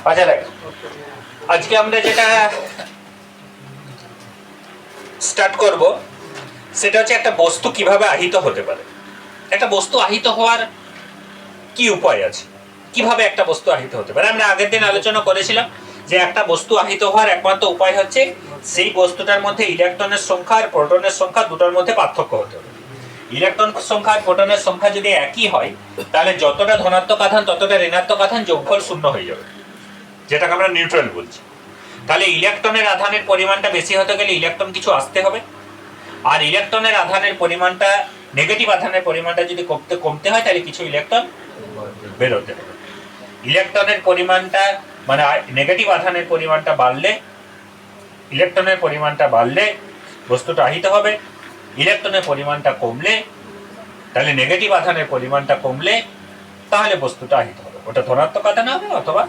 আচ্ছা দেখ, আজকে আমরা যেটা স্টার্ট করব সেটা হচ্ছে একটা বস্তু কিভাবে আহিত হতে পারে। একটা বস্তু আহিত হওয়ার কি উপায় আছে, কিভাবে একটা বস্তু আহিত হতে পারে। আমরা আগের দিন আলোচনা করেছিলাম যে একটা বস্তু আহিত হওয়ার একমাত্র উপায় হচ্ছে সেই বস্তুটার মধ্যে ইলেকট্রনের সংখ্যা আর প্রোটনের সংখ্যা দুটোর মধ্যে পার্থক্য হতে হবে। ইলেকট্রন সংখ্যা আর প্রোটনের সংখ্যা যদি একই হয় তাহলে যতটা ধনাত্মক আধান ততটা ঋণাত্মক আধান যোগফল শূন্য হয়ে যাবে, যেটাকে আমরা নিউট্রাল বলছি। তাহলে ইলেকট্রনের আধানের পরিমাণটা বেশি হতে গেলে ইলেকট্রন কিছু আসতে হবে, আর ইলেকট্রনের আধানের পরিমাণটা নেগেটিভ আধানের পরিমাণটা যদি কমতে হয় তাহলে কিছু ইলেকট্রন বেরোতে হবে। ইলেকট্রনের পরিমাণটা মানে নেগেটিভ আধানের পরিমাণটা বাড়লে, ইলেকট্রনের পরিমাণটা বাড়লে বস্তুটা আহিত হবে। ইলেকট্রনের পরিমাণটা কমলে, তাহলে নেগেটিভ আধানের পরিমাণটা কমলে তাহলে বস্তুটা আহিত হবে, ওটা ধনাত্মক আধান হবে অথবা।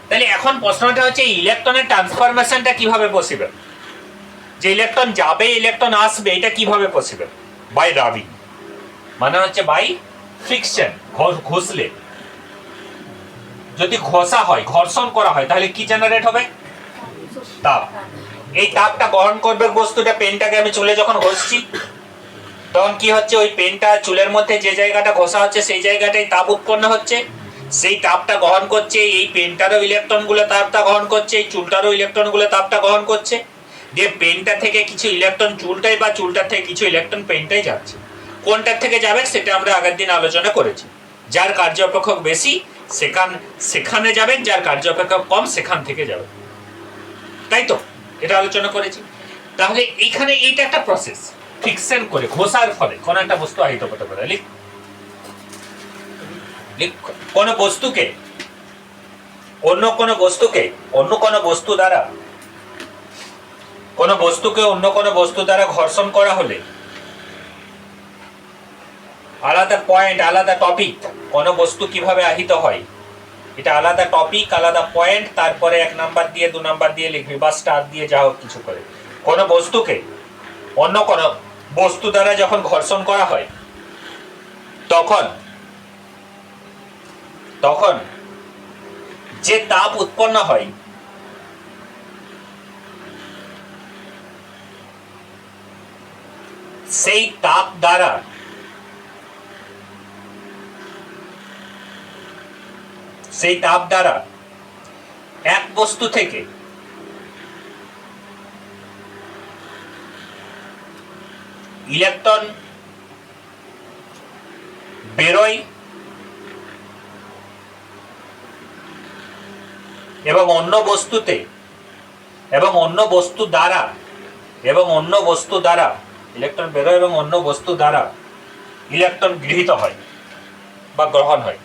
তাহলে এখন প্রশ্নটা হচ্ছে ইলেকট্রনের ট্রান্সফরমেশনটা কিভাবে পসিবল, যে ইলেকট্রন যাবে ইলেকট্রন আসবে এটা কিভাবে পসিবল? বাই রাবিং, মানে হচ্ছে বাই ফ্রিকশন। ঘষলে, যদি ঘষা হয়, ঘর্ষণ করা হয়, তাহলে কি জেনারেট হবে? তাপ। এই তাপটা গ্রহণ করবে বস্তুটা। পেনটাকে আমি চুলে যখন ঘষছি তখন কি হচ্ছে, ওই পেনটা চুলের মধ্যে যে জায়গাটা ঘষা হচ্ছে সেই জায়গাটায় তাপ উৎপন্ন হচ্ছে, সেই তাপটা গ্রহণ করছে। এই পেনটারও ইলেকট্রনগুলো তাপটা গ্রহণ করছে, এই চুলটারও ইলেকট্রনগুলো তাপটা গ্রহণ করছে। যে পেনটা থেকে কিছু ইলেকট্রন চুলটাই বা চুলটার থেকে কিছু ইলেকট্রন পেনটাই যাচ্ছে। কোনটার থেকে যাবে সেটা আমরা আগের দিন আলোচনা করেছি। যার কার্য অপেক্ষক বেশি সেখানে যাবেন, যার কার্য অপেক্ষক কম সেখান থেকে যাবে, তাই তো? এটা আলোচনা করেছি। তাহলে এইখানে এইটা একটা প্রসেস, ফিকশন করে ঘষার ফলে কোন একটা বস্তু আহিত হতে পারে। কোন বস্তুকে অন্য কোন বস্তু দ্বারা অন্য কোন বস্তু দ্বারা ঘর্ষণ করা হলে আলাদা পয়েন্ট, আলাদা টপিক। কোন বস্তু কিভাবে আহিত হয় এটা আলাদা টপিক, আলাদা পয়েন্ট, তারপরে 1 নাম্বার দিয়ে 2 নাম্বার দিয়ে লিখবি বা স্টার দিয়ে যা হোক কিছু করে। কোন বস্তুকে অন্য কোন বস্তু দ্বারা যখন ঘর্ষণ করা হয় তখন যে তাপ উৎপন্ন হয় সেই তাপ দ্বারা এক বস্তু থেকে ইলেকট্রন বেরোয় এবং অন্য বস্তু দ্বারা ইলেকট্রন বেরোয় এবং অন্য বস্তু দ্বারা ইলেকট্রন গৃহীত হয় বা গ্রহণ হয়,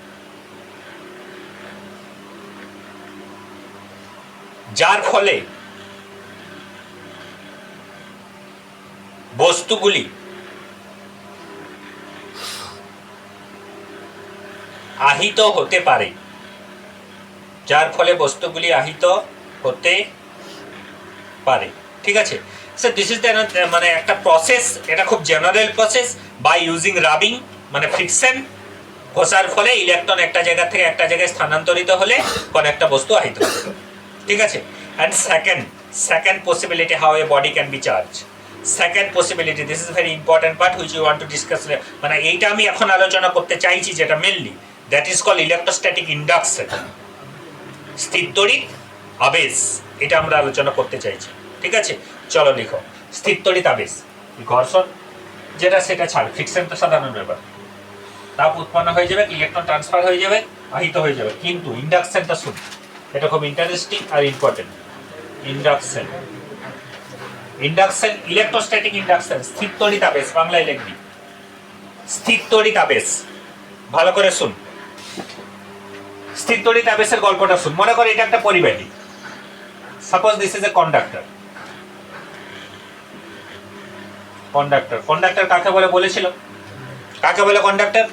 যার ফলে বস্তুগুলি আহিত হতে পারে। ঠিক আছে স্যার, দিস ইজ মানে একটা প্রসেস, এটা খুব general process. By using rubbing মানে ফ্রিকশন, ঘষার ফলে ইলেকট্রন একটা জায়গা থেকে একটা জায়গায় স্থানান্তরিত হলে কোন একটা বস্তু আহিত হতে পারে। ঠিক আছে। And second possibility, how a body can be charge. Second possibility, this is very important part which you want to discuss. মানে এইটা আমি এখন আলোচনা করতে চাইছি যেটা mainly, that is called electrostatic induction. স্থির তড়িৎ আবেশ, এটা আমরা আলোচনা করতে চাইছি। ঠিক আছে, চলো লিখো। স্থির তড়িৎ আবেশ, ঘর্ষণ যেটা সেটা ছাড়, ফ্রিকশন তো সাধারণ ব্যাপার। তাপ উৎপন্ন হয়ে যাবে, ইলেকট্রন ট্রান্সফার হয়ে যাবে, আহিত হয়ে যাবে। কিন্তু ইন্ডাকশনটা শুন, এটা খুব ইন্টারেস্টিং আর ইম্পর্টেন্ট। ইন্ডাকশন ইলেকট্রোস্ট্যাটিক ইন্ডাকশন, স্থির তড়িৎ আবেশ, বাংলায় লিখবি স্থির তড়িৎ আবেশ। ভালো করে শুন, স্থির তড়িৎ আবেশের গল্পটা শুন। মনে কর এটা একটা পরিবাহী, suppose this is a conductor. Conductor কাকে বলে বলেছিল? কাকে বলে কন্ডাক্টর?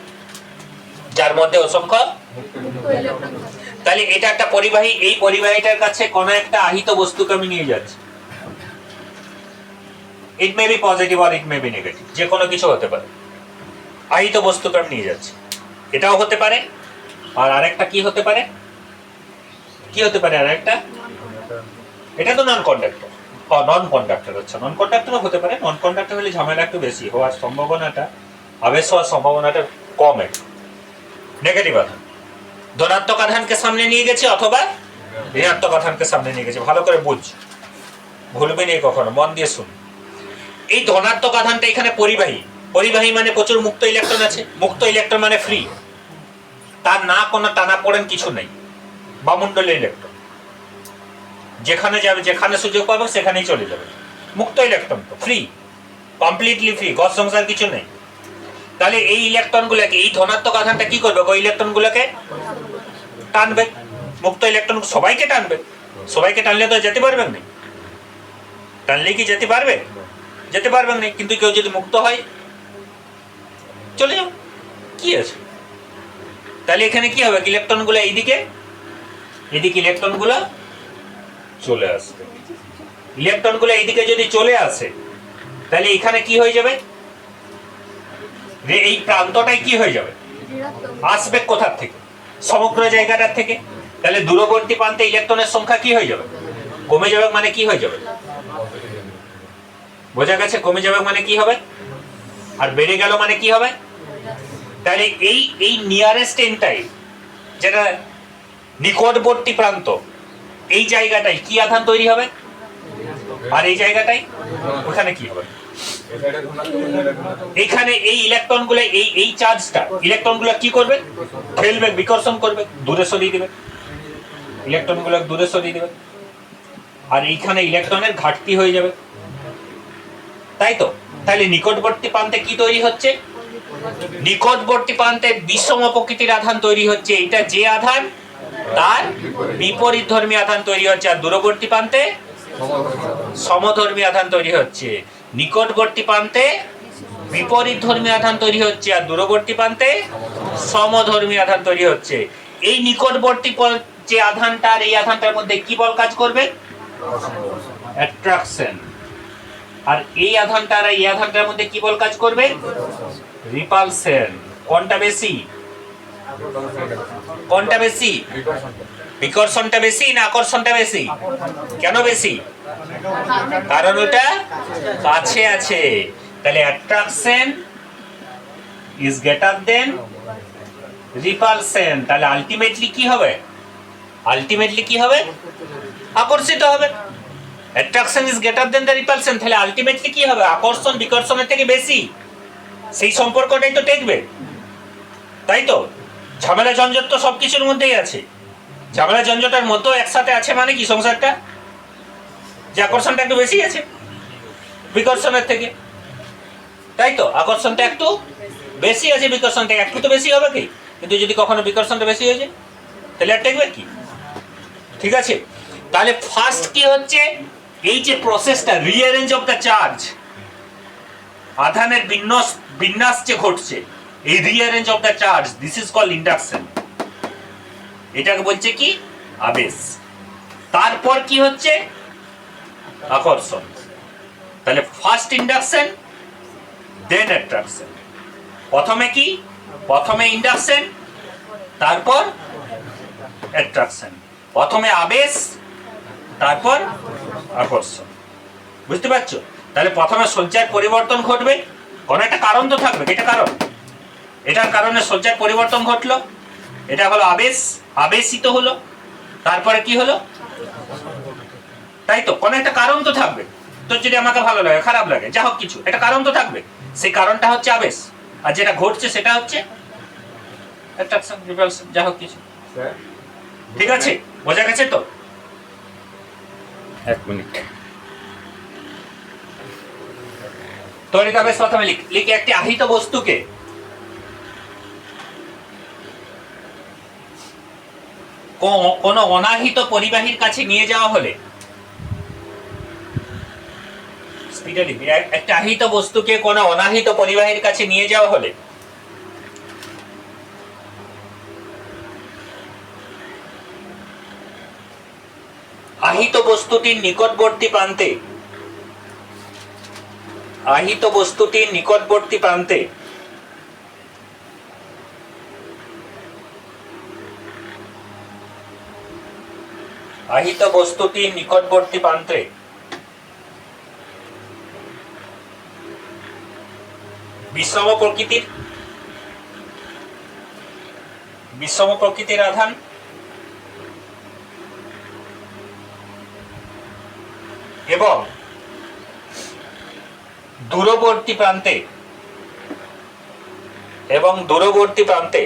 যার মধ্যে অসংখ্য। তাহলে এটা একটা পরিবাহী, এই পরিবাহীটার কাছে কোন একটা আহিত বস্তুকে আমি নিয়ে যাচ্ছি। It may be positive or it may be negative, যে কোনো কিছু হতে পারে। আহিত বস্তুকে আমি নিয়ে যাচ্ছি, এটাও হতে পারে। আর আরেকটা কি হতে পারে? কি হতে পারে আর একটা? এটা তো নন কন্ডাক্টর। নন কন্ডাক্টর, আচ্ছা নন কন্ডাক্টরও হতে পারে। নন কন্ডাক্টর হলে ঝামেলা একটু বেশি হওয়ার সম্ভাবনাটা, আবেশ হওয়ার সম্ভাবনাটা কম একটু। নেগেটিভ আধান ধনাত্মক আধানকে সামনে নিয়ে গেছে অথবা ঋণাত্মক আধানকে সামনে নিয়ে গেছে। ভালো করে বুঝ, ভুলবে নেই কখনো, মন দিয়ে শুন। এই ধনাত্মক আধানটা এখানে পরিবাহী। পরিবাহী মানে প্রচুর মুক্ত ইলেকট্রন আছে। মুক্ত ইলেকট্রন মানে ফ্রি, তার না কোনো টানা পড়েন কিছু নেই। বামণ্ডলীয় ইলেকট্রন যেখানে যাবে, যেখানে সুযোগ পাবে সেখানেই চলে যাবে। মুক্ত ইলেকট্রন তো ফ্রি, কমপ্লিটলি ফ্রি, গস সংসার কিছু নেই। তাহলে এই ইলেকট্রনগুলোকে, এই ধনাত্মক আধানটা কি করবে? ওই ইলেকট্রনগুলোকে টানবে। মুক্ত ইলেকট্রন সবাইকে টানবে। সবাইকে টানলে তো যেতে পারবেন না। টানলে কি যেতে পারবে? যেতে পারবেন না। কিন্তু কেউ যদি মুক্ত হয় চলে যাও, কি আছে? তাহলে এখানে কি হবে? ইলেকট্রনগুলো এইদিকে, এদিকে ইলেকট্রনগুলো চলে আসবে। ইলেকট্রনগুলো এইদিকে যদি চলে আসে তাহলে এখানে কি হয়ে যাবে? এই প্রান্তটাই কি হয়ে যাবে? আসবে কোথার থেকে? সমগ্র জায়গাটার থেকে। তাহলে দূরবর্তী প্রান্তে ইলেকট্রনের সংখ্যা কি হয়ে যাবে? কমে যাবে। মানে কি হয়ে যাবে? বোঝা গেছে? কমে যাবে মানে কি হবে? আর বেড়ে গেল মানে কি হবে? তাহলে এই নিয়ারেস্ট এন্ডটাই, যেটা নিকটবর্তী প্রান্ত, এই জায়গাটাই কি আধান তৈরি হবে? আর এই জায়গাটাই ওখানে কি হবে? এখানে এই ইলেকট্রনগুলো, এই চার্জটা ইলেকট্রনগুলো কি করবে? ঠেলবে, বিকর্ষণ করবে, দূরে সরিয়ে দিবে। ইলেকট্রনগুলো দূরে সরিয়ে দিবে। আর এইখানে ইলেকট্রনের ঘাটতি হয়ে যাবে, তাই তো? তাহলে নিকটবর্তী প্রান্তে কি তৈরি হচ্ছে? নিকটবর্তী প্রান্তে বিষম প্রকৃতির আধান তৈরি হচ্ছে। এটা যে আধান, তার বিপরীত ধর্মী আধান তৈরি হচ্ছে। আর দূরবর্তী প্রান্তে সমধর্মী আধান তৈরি হচ্ছে। নিকটবর্তী প্রান্তে বিপরীত ধর্মী আধান তৈরি হচ্ছে, আর দূরবর্তী প্রান্তে সমধর্মী আধান তৈরি হচ্ছে। এই নিকটবর্তী যে আধানটা আর এই আধানটার মধ্যে কি বল কাজ করবে? অ্যাট্রাকশন। আর এই আধানটা আর এই আধানটার মধ্যে কি বল কাজ করবে? রিপালশন। কোনটা বেশি? কোনটা বেশি? বিকর্ষণটা বেশি না আকর্ষণটা বেশি? কেন বেশি? কারণ ওটা কাছে আছে। তাহলে attraction is greater than repulsion. তাহলে আলটিমেটলি কি হবে? আলটিমেটলি কি হবে? আকর্ষিত হবে। Attraction is greater than the repulsion. তাহলে আলটিমেটলি কি হবে? আকর্ষণ বিকর্ষণের থেকে বেশি। সেই সম্পর্কটাই তো টেকবে, তাই তো? ঝামেলা ঝঞ্ঝট তো সবকিছুর মধ্যেই আছে। ঝামেলা ঝঞ্ঝটের মধ্যেও একসাথে আছে মানে কি সংসারটা? যে আকর্ষণটা একটু বেশি আছে বিকর্ষণের থেকে, তাই তো? আকর্ষণটা একটু বেশি আছে বিকর্ষণ থেকে, একটু তো বেশি হবে কি? কিন্তু যদি কখনো বিকর্ষণটা বেশি হয়ে যায় তাহলে আর টেকবে কি? ঠিক আছে? তাহলে ফার্স্ট কি হচ্ছে? এই যে প্রসেসটা, রিঅ্যারেঞ্জ অফ দ্য চার্জ, আধানের বিন্যাস যে ঘটছে, এই rearrange of the charge, this is called induction. এটাকে বলছে কি? আবেশ। তারপর কি হচ্ছে? আকর্ষণ। তাহলে ফার্স্ট ইন্ডাকশন, দেন অ্যাট্রাকশন। প্রথমে কি? প্রথমে ইন্ডাকশন, তারপর অ্যাট্রাকশন। প্রথমে আবেশ, তারপর আকর্ষণ। বুঝতে পারছো? তাহলে প্রথমে সজ্জার পরিবর্তন ঘটবে, কোন একটা কারণ তো থাকবে। এটা কারণ, এটার কারণে সজ্জার পরিবর্তন ঘটলো, এটা হলো আবেশ, আবেশিত হলো। তারপরে কি হলো? তাই তো? কোন একটা কারণ তো থাকবে। তো যদি আমাকে ভালো লাগে, খারাপ লাগে, যা হোক কিছু, একটা কারণ তো থাকবে। সেই কারণটা হচ্ছে আবেশ, আর যেটা ঘটছে সেটা হচ্ছে অ্যাট্রাকশন, রিপালশন, যা হোক কিছু। ঠিক আছে? বোঝা গেছে তো? এক মিনিট। তড়িৎ আবেশ প্রথমে লিখি। একটি আহিত বস্তুকে কোন অনাহিত পরিবাহীর কাছে নিয়ে যাওয়া হলে, একটা আহিত বস্তুকে কোন অনাহিত পরিবাহীর কাছে নিয়ে যাওয়া হলে আহিত বস্তুটির নিকটবর্তী প্রান্তে, আহিত বস্তুটির নিকটবর্তী প্রান্তে আহিত বস্তুটির নিকটবর্তী প্রান্তে বিষম প্রকৃতির আধান এবং দূরবর্তী প্রান্তে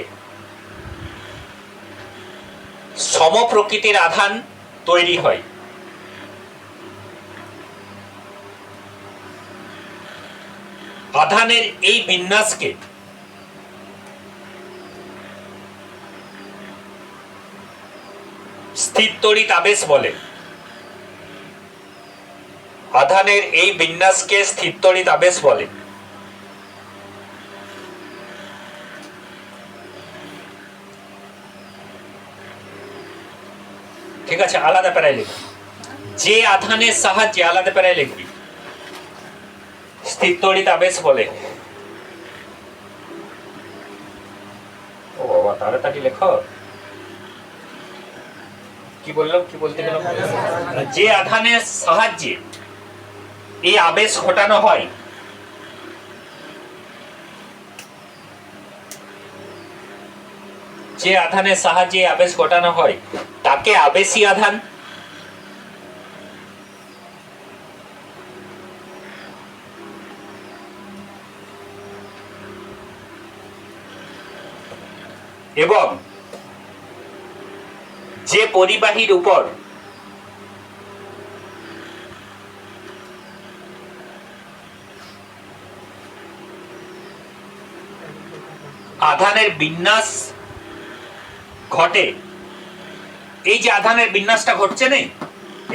সম প্রকৃতির আধান তৈরি হয়। আধানের এই বিন্যাসকে স্থির তড়িৎ আবেশ বলে। আধানের এই বিন্যাসকে স্থির তড়িৎ আবেশ বলে। ঠিক আছে, আলাদা প্যারায় লিখবি। যে আধানের সাহায্যে, আলাদা প্যারায় লিখবি, স্থির তড়িৎ আবেশ বলে। ও বাবা, তাড়াতাড়ি লেখো। কি বললাম, কি বলতে গেলাম? যে আধানের সাহায্যে এই আবেশ ঘটানো হয় তাকে আবেশী আধান, এবং যে পরিবাহীর উপর আধানের বিন্যাস ঘটে, এই যে আধানের বিন্যাসটা ঘটছে নেই,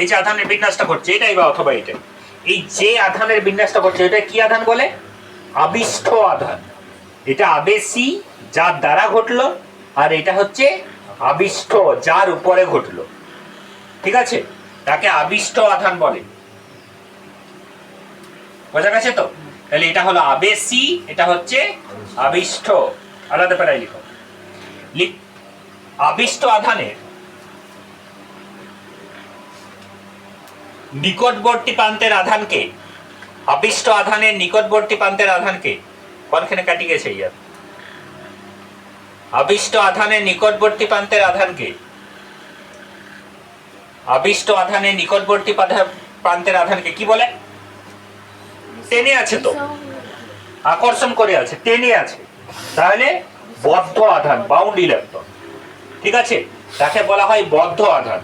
এই যে আধানের বিন্যাসটা ঘটছে, এটাই বা অথবা এটাই, এই যে আধানের বিন্যাসটা ঘটছে এটা কি আধান বলে? আবিষ্ট আধান। এটা আবেশী, যার দ্বারা ঘটলো, আর এটা হচ্ছে আবিষ্ট, যার উপরে ঘটলো। ঠিক আছে, তাকে আবিষ্ট আধান বলে। বোঝা গেছে তো? তাহলে এটা হলো আবেশী, এটা হচ্ছে আবিষ্ট। আলাদা প্যারায় লিখো। আবিষ্ট আধানের নিকটবর্তী প্রান্তের আধানকে, আবিষ্ট আধানের নিকটবর্তী প্রান্তের আধানকে, কোনখানে কাটি গেছে ইয়ার? আবিষ্ট আধানের নিকটবর্তী প্রান্তের আধানকে, আবিষ্ট আধানের নিকটবর্তী প্রান্তের আধানকে কি বলে? টেনে আছে তো, আকর্ষণ করে আছে, টেনে আছে, তাহলে বদ্ধ আধান, বাউন্ড ইলেকট্রন। ঠিক আছে, তাকে বলা হয় বদ্ধ আধান,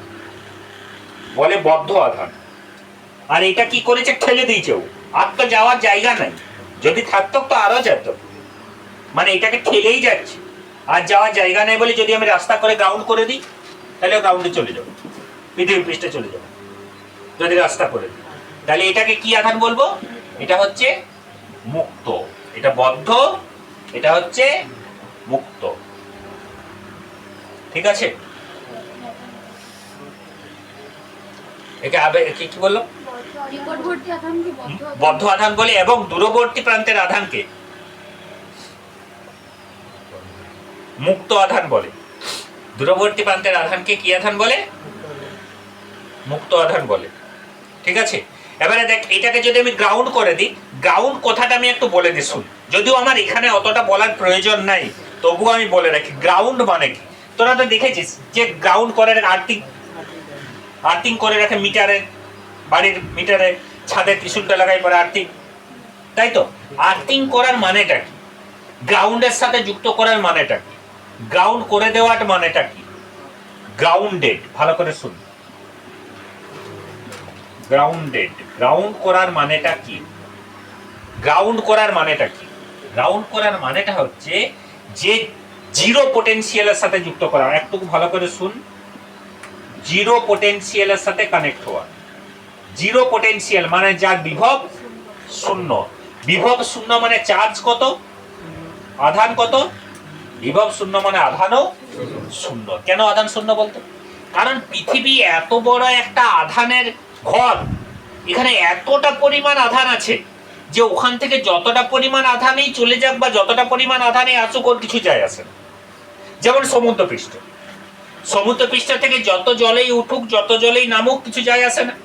বলে বদ্ধ আধান। আর এটা কি করেছে? ঠেলে দিয়েছে। আর তো যাওয়ার জায়গা নাই, যদি থাকতো তো আরো যেত, মানে এটাকে ঠেলেই যাচ্ছে, আর যাওয়ার জায়গা নেই বলে যদি আমি রাস্তা করে গ্রাউন্ড করে দিই, তাহলে গ্রাউন্ডে চলে যাবো, পৃথিবীর পৃষ্ঠে চলে যাবো যদি রাস্তা করে দিই। তাহলে এটাকে কি আধান বলবো? এটা হচ্ছে মুক্ত। এটা বদ্ধ, এটা হচ্ছে মুক্ত। ঠিক আছে, একে কি বললো? বদ্ধ আধান বলে। এবং দূরবর্তী প্রান্তের আধানকে মুক্ত আধান বলে। দূরবর্তী প্রান্তের আধানকে কি আধান বলে? মুক্ত আধান বলে। ঠিক আছে, এবারে দেখ, এটাকে যদি আমি গ্রাউন্ড করে দিই, গ্রাউন্ড কথাটা আমি একটু বলে দিই শুন, যদিও আমার এখানে অতটা বলার প্রয়োজন নাই, তবুও আমি বলে রাখি গ্রাউন্ড মানে কি। তোরা তো দেখেছিস যে গ্রাউন্ড করে আর্থিং করে রাখে মিটারে, বাড়ির মিটারে, ছাদে ত্রিশুলটা লাগাই পরে আর্থিং, তাই তো? আর্থিং করার মানেটা কি? গ্রাউন্ডের সাথে যুক্ত করার মানেটা কি? গ্রাউন্ড করে দেওয়ার মানেটা কি? গ্রাউন্ডেড, ভালো করে শুন, গ্রাউন্ডেড। গ্রাউন্ড করার মানেটা কি? গ্রাউন্ড করার মানেটা কি? গ্রাউন্ড করার মানেটা হচ্ছে যে জিরো পোটেনশিয়ালের সাথে যুক্ত করা। একটু ভালো করে শুন, জিরো পোটেনশিয়ালের সাথে কানেক্ট হওয়া। জিরো পোটেনশিয়াল মানে যার বিভব শূন্য। বিভব শূন্য মানে চার্জ কত, আধান কত? বিভব শূন্য মানে আধানও শূন্য। কেন আধান শূন্য বলতো? কারণ পৃথিবী এত বড় একটা আধানের ঘর, এখানে এতটা পরিমাণ আধান আছে যে ওখান থেকে যতটা পরিমাণ আধানেই চলে যাক বা যতটা পরিমাণ আধানে আসুক, ওর কিছু যায় আসে না। যেমন সমুদ্র পৃষ্ঠ, সমুদ্রপৃষ্ঠ থেকে যত জলেই উঠুক যত জলেই নামুক কিছু যায় আসে না,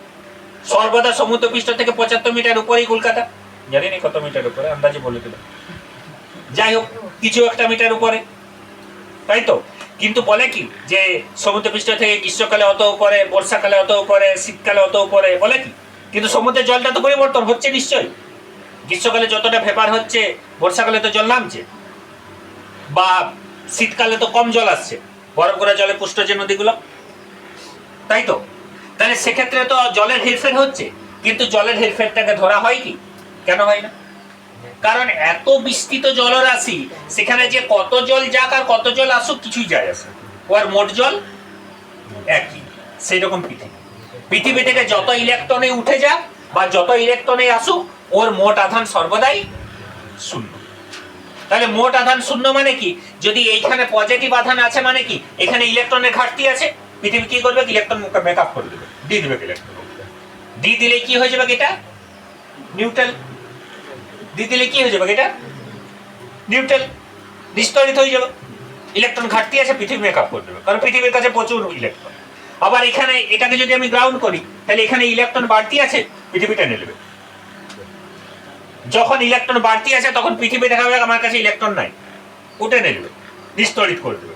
সর্বদা সমুদ্রপৃষ্ঠ থেকে 75 মিটার উপরেই কলকাতা, জানি না কত মিটার উপরে, আন্দাজে বলে দিলাম, যাই হোক কিছু একটা মিটার উপরে, তাই তো। কিন্তু বলে কি যে সমুদ্রপৃষ্ঠ থেকে গ্রীষ্মকালে অত উপরে, বর্ষাকালে অত উপরে, শীতকালে অত উপরে, বলে কি? কিন্তু সমুদ্রের জলটা তো পরিবর্তন হচ্ছে নিশ্চয়ই, গ্রীষ্মকালে যতটা ভেপার হচ্ছে বর্ষাকালে তো জল নামছে, বা শীতকালে তো কম জল আসছে, বরফ করা জলে পুষ্ট যে নদীগুলো, তাই তো। তাহলে সেক্ষেত্রে তো জলের হেরফের হচ্ছে, কিন্তু জলের হেরফেরটাকে ধরা হয় কি? কেন হয় না? কারণ এত বিস্তৃত জলরাশি, সেখানে যে কত জল যাক আর কত জল আসুক কিছুই যায় আসে, ওর মোট জল একই। সেই রকম পৃথিবী থেকে যত ইলেকট্রনে উঠে যাক বা যত ইলেকট্রনে আসুক, ওর মোট আধান সর্বদাই শূন্য। তাহলে মোট আধান শূন্য মানে কি? যদি এইখানে পজিটিভ আধান আছে মানে কি এখানে ইলেকট্রনের ঘাটতি আছে, পৃথিবী কি করবে? ইলেকট্রন মেকআপ করে দেবে, দিয়ে দেবে ইলেকট্রন, দিয়ে দিলে কি হয়ে যাবে? এটা নিউট্রাল। দিয়ে দিলে কি হয়ে যাবে? এটা নিউট্রাল, বিস্তারিত হয়ে যাবে। ইলেকট্রন ঘাটতি আছে, পৃথিবী মেকআপ করে দেবে, কারণ পৃথিবীর কাছে প্রচুর ইলেকট্রন। আবার এখানে এটাকে যদি আমি গ্রাউন্ড করি, তাহলে এখানে ইলেকট্রন বাড়তি আছে, পৃথিবী টেনে নেবে। যখন ইলেকট্রন বাড়তি আছে তখন পৃথিবী দেখাবে আমার কাছে ইলেকট্রন নাই, উঠে নেবে, বিস্তারিত করে দেবে।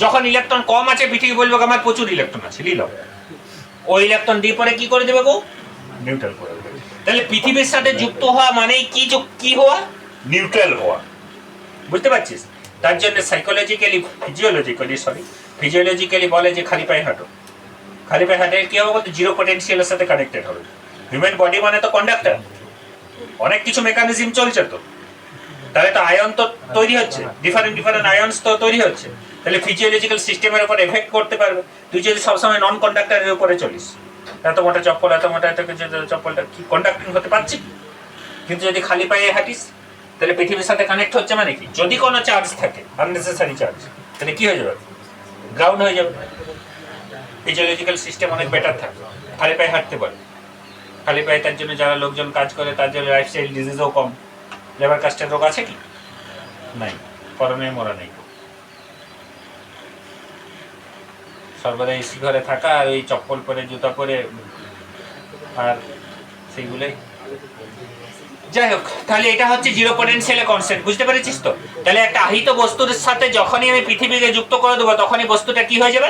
যখন ইলেকট্রন কম আছে, পৃথিবী বলবে আমার প্রচুর ইলেকট্রন আছে, নিলাম, ওই ইলেকট্রন দিয়ে পরে কি করে দেবে গো? নিউট্রাল করে দেবে। তাহলে পৃথিবীর সাথে যুক্ত হওয়া মানে কি হওয়া? নিউট্রাল হওয়া। বুঝতে পারছিস? তার জন্য ফিজিওলজিক্যালি বলে যে খালি পায়ে হাঁটো। খালি পায়ে হাঁটে কি হবে বলতে? জিরো পটেনশিয়ালের সাথে কানেক্টেড হবে। হিউম্যান বডি মানে তো কন্ডাক্টর, অনেক কিছু মেকানিজম চলছে, তো তাহলে তো আয়ন তো তৈরি হচ্ছে, ডিফারেন্ট আয়নস তো তৈরি হচ্ছে, তাহলে ফিজিওলজিক্যাল সিস্টেমের উপর এফেক্ট করতে পারবে। তুই যদি সবসময় নন কন্ডাক্টরের উপরে চলিস, এত মোটা চপ্পল, এত মোটা এত কিছু, চপ্পলটা কি কন্ডাক্টিং হতে পারছে? কিন্তু যদি খালি পায়ে হাঁটিস, তাহলে পৃথিবীর সাথে কানেক্ট হচ্ছে মানে কি? যদি কোনো চার্জ থাকে, আননেসেসারি চার্জ, তাহলে কি হয়ে যাবে? গ্রাউন্ড হয়ে যাবে। ফিজিওলজিক্যাল সিস্টেম অনেক বেটার থাকবে, খালি পায়ে হাঁটতে পারে। খালি পায়ে তার জন্য যারা লোকজন কাজ করে তার জন্য লাইফস্টাইল ডিজিজও কম। লেবার কাস্টের রোগ আছে কি? নাই, করোনায় মরা নেই। সর্বদা এসি ঘরে থাকা আর ওই চপ্পল পরে, জুতা পরে, আর সেইগুলোই। যাই হোক, তাহলে এটা হচ্ছে জিরো পটেনশিয়ালের কনসেপ্ট, বুঝতে পেরেছিস তো? তাহলে একটা আহিত বস্তুর সাথে যখনই আমি পৃথিবীকে যুক্ত করে দেবো, তখনই বস্তুটা কি হয়ে যাবে?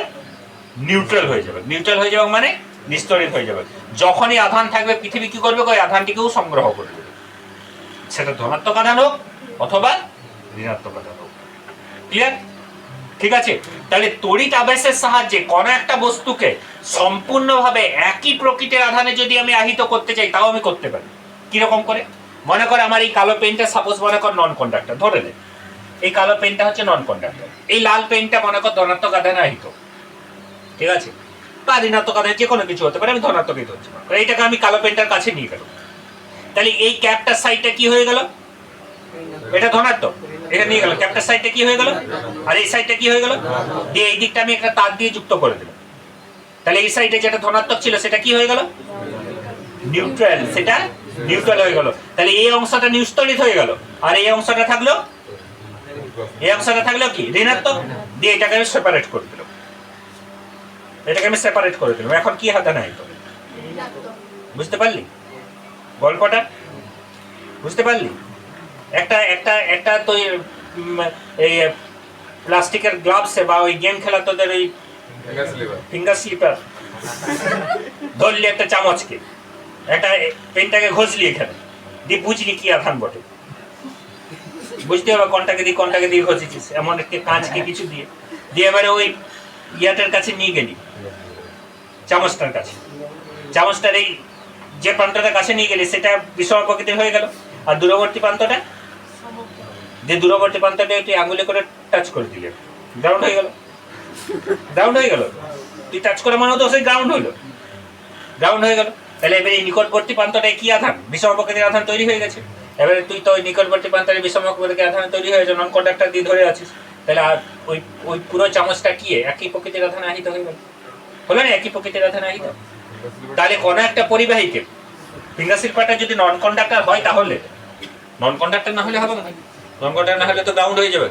নিউট্রাল হয়ে যাবে। নিউট্রাল হয়ে যাবে মানে নিস্তরিত হয়ে যাবে। যখনই আধান থাকবে, পৃথিবী কি করবে? ওই আধানটিকেও সংগ্রহ করে দেবে, সেটা ধনাত্মক আধান হোক অথবা ঋণাত্মক আধান হোক। ক্লিয়ার? ঠিক আছে। তাহলে তড়িৎ আবেশের সাহায্যে কোন একটা বস্তুকে সম্পূর্ণভাবে একই প্রকৃতির আধানে যদি আমি আহিত করতে চাই, তাও আমি করতে পারি। কিরকম করে? মনে কর আমার এই কালো পেনটা সাপোজ মনে কর নন কন্ডাক্টর, ধরে নে এই কালো পেনটা হচ্ছে নন কন্ডাক্টর, এই লাল পেনটা মনে কর ধনাত্মক আধানে আহিত, ঠিক আছে, বা ঋণাত্মক আধানে যে কোনো কিছু হতে পারে, আমি ধনাত্মকই ধরছি। এইটাকে আমি কালো পেনটার কাছে নিয়ে গেল, তাহলে এই ক্যাপটার সাইডটা কি হয়ে গেল? এটা ধনাত্মক, এটা নিয়ে গেল, ক্যাপটার সাইডটা কি হয়ে গেল? আর এই সাইডটা কি হয়ে গেল? দিয়ে এই দিকটা আমি একটা তার দিয়ে যুক্ত করে দিলাম, তাহলে এই সাইডে যেটা ধনাত্মক ছিল সেটা কি হয়ে গেল? নিউট্রাল, সেটা নিউট্রাল হয়ে গেল। তাহলে এই অংশটা নিস্তরিত হয়ে গেল, আর এই অংশটা থাকলো, এই অংশটা থাকলো কি? ঋণাত্মক। দিয়ে এটাকে আমি সেপারেট করে দিলাম, এটাকে আমি সেপারেট করে দিলাম। এখন কি হাতে নাই তো? বুঝতে পারলি গল্পটা? বুঝতে পারলি? একটা একটা একটা তো এই প্লাস্টিকের গ্লাভসে বা ওই গেম খেলা তোদের ওই ফিঙ্গার স্লিপার ধরলি একটা চামচকে, একটা পেনটাকে ঘষলি এখানে দিয়ে, বুঝলি কি আধান বটে? বুঝতে হবে কোনটাকে দিয়ে ঘষেছিস, এমন একটা কাঁচকে কিছু দিয়ে দিয়ে এবারে ওই ইয়াটার কাছে নিয়ে গেলি, চামচটার কাছে, চামচটার এই যে প্রান্তটার কাছে নিয়ে গেলি সেটা বিষম প্রকৃতির হয়ে গেল, আর দূরবর্তী প্রান্তটা যে দূরবর্তী প্রান্তটা তুই আঙুলে করে টাচ করে দিলে গ্রাউন্ড হয়ে গেল। গ্রাউন্ড হয়ে গেল, তুই টাচ করা মানে তো সেই গ্রাউন্ড হইলো, গ্রাউন্ড হয়ে গেল। তাহলে এবারে এই নিকটবর্তী প্রান্তটায় কি আধান? বিষম প্রকৃতির আধান তৈরি হয়ে গেছে। এবারে তুই তো ওই নিকটবর্তী প্রান্তরে বিষম প্রকৃতির আধান তৈরি হয়েছে, নন কন্ডাক্টর দিয়ে ধরে আছিস, তাহলে আর ওই ওই পুরো চামচটা কি একই প্রকৃতির আধানে আহিত হয়ে গেল, হলো না? একই প্রকৃতির আধানে আহিত। তাহলে কোনো একটা পরিবাহীকে ফিঙ্গার স্লিপারটা যদি নন কন্ডাক্টর হয়, তাহলে নন কন্ডাক্টর না হলে হবে না, নন কন্ডাক্টর না হলে তো গ্রাউন্ড হয়ে যাবে,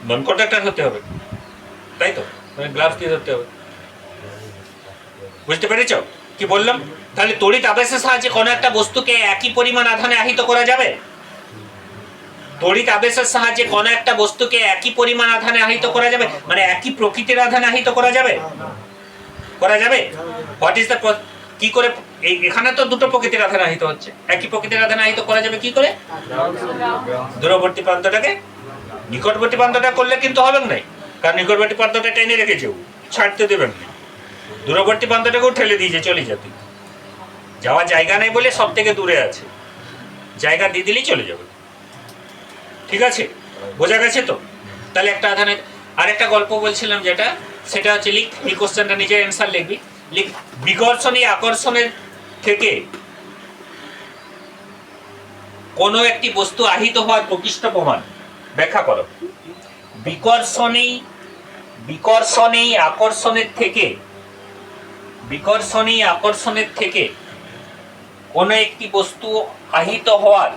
নন কন্ডাক্টর হতে হবে। তাই তো, মানে গ্লাভস দিয়ে ধরতে হবে। বুঝতে পেরেছো কি বললাম? তাহলে তড়িৎ আবেশের সাহায্যে কোনো একটা বস্তুকে একই পরিমাণ আধানে আহিত করা যাবে? তড়িৎ আবেশের সাহায্যে কোনো একটা বস্তুকে একই পরিমাণ আধানে আহিত করা যাবে, মানে একই প্রকৃতির আধানে আহিত করা যাবে? করা যাবে। হোয়াট ইজ দ্য, কি করে? এখানে তো দুটো প্রকৃতির আধানে আহিত হচ্ছে, একই প্রকৃতির আধানে আহিত করা যাবে কি করে? দূরবর্তী প্রান্তটাকে নিকটবর্তী প্রান্তটা করলে কিন্তু হবে না, কারণ নিকটবর্তী প্রান্তটা টেনে রেখেছে, ছাড়তে দেবেন না। দূরবর্তী প্রান্তটাকেও ঠেলে দিয়েছে, চলে যেতে, যাওয়ার জায়গা নেই বলে সব থেকে দূরে আছে, জায়গা দিয়ে দিলেই চলে যাবে। ঠিক আছে, বোঝা গেছে তো? তাহলে একটা আধানে আরেকটা গল্প বলছিলাম যেটা, সেটা হচ্ছে লিখ, এই কোশ্চেনটা নিজের অ্যান্সার লিখবি। লিখ, বিকর্ষণী আকর্ষণের থেকে কোনো একটি বস্তু আহিত হওয়ার প্রকৃষ্ট প্রমাণ ব্যাখ্যা করো। বিকর্ষণী আকর্ষণের থেকে কোনো একটি বস্তু আহিত হওয়ার